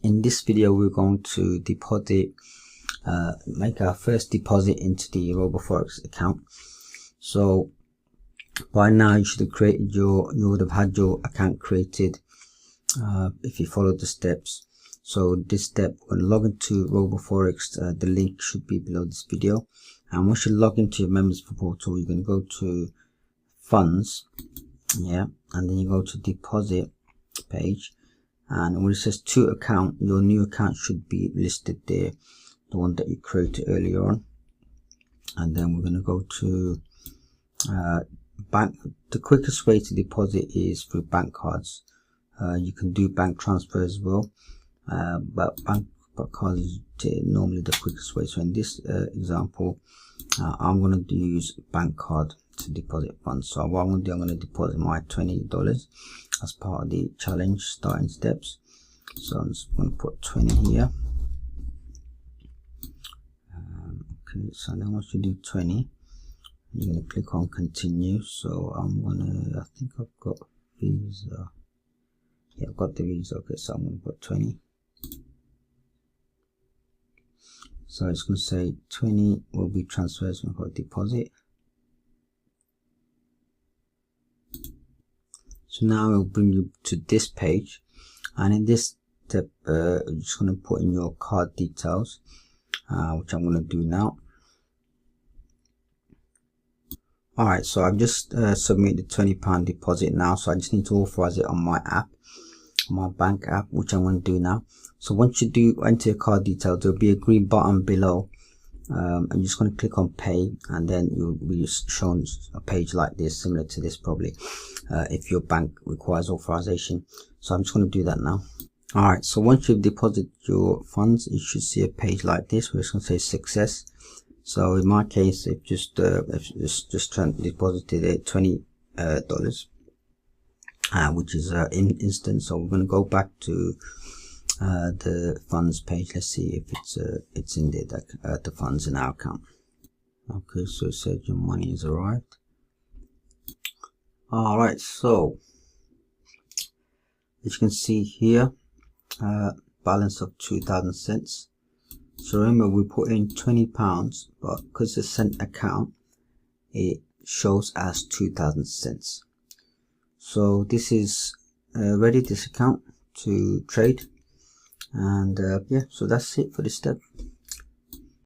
in this video we're going to deposit, make our first deposit into the RoboForex account. So by now you should have created you would have had your account created if you followed the steps. So this step, when you log into RoboForex, the link should be below this video. And once you log into your members portal, you're going to go to funds, and then you go to deposit page, and when it says to account, your new account should be listed there, the one that you created earlier on. And then we're going to go to bank. The quickest way to deposit is through bank cards. You can do bank transfers as well, but bank cards is normally the quickest way. So in this example, I'm going to use bank card to deposit funds. So what I'm going to do, I'm going to deposit my $20 as part of the challenge starting steps. So I'm just going to put 20 here. Okay, so then once you do 20, you're going to click on continue. So I'm going to, I think I've got Visa. Yeah, I've got the Visa. Okay, so I'm going to put 20. So it's going to say 20 will be transferred. So I'm going to deposit. So now it will bring you to this page, and in this step you're just going to put in your card details, which I'm going to do now. Alright, so I've just submitted the £20 deposit now, so I just need to authorize it on my app, my bank app, which I'm going to do now. So once you do enter your card details, there'll be a green button below. I'm just going to click on pay, and then you'll be shown a page like this, similar to this probably, if your bank requires authorization. So I'm just going to do that now. Alright, so once you've deposited your funds, you should see a page like this where it's going to say success. So in my case, it just deposited $20, which is instant. So we're going to go back to the funds page. Let's see if it's in there, the funds in our account. Okay, so it said your money has arrived. Alright, so as you can see here, balance of 2,000 cents. So remember, we put in £20, but because it's a cent account, it shows as 2,000 cents. So this is ready, this account, to trade. And yeah, so that's it for this step.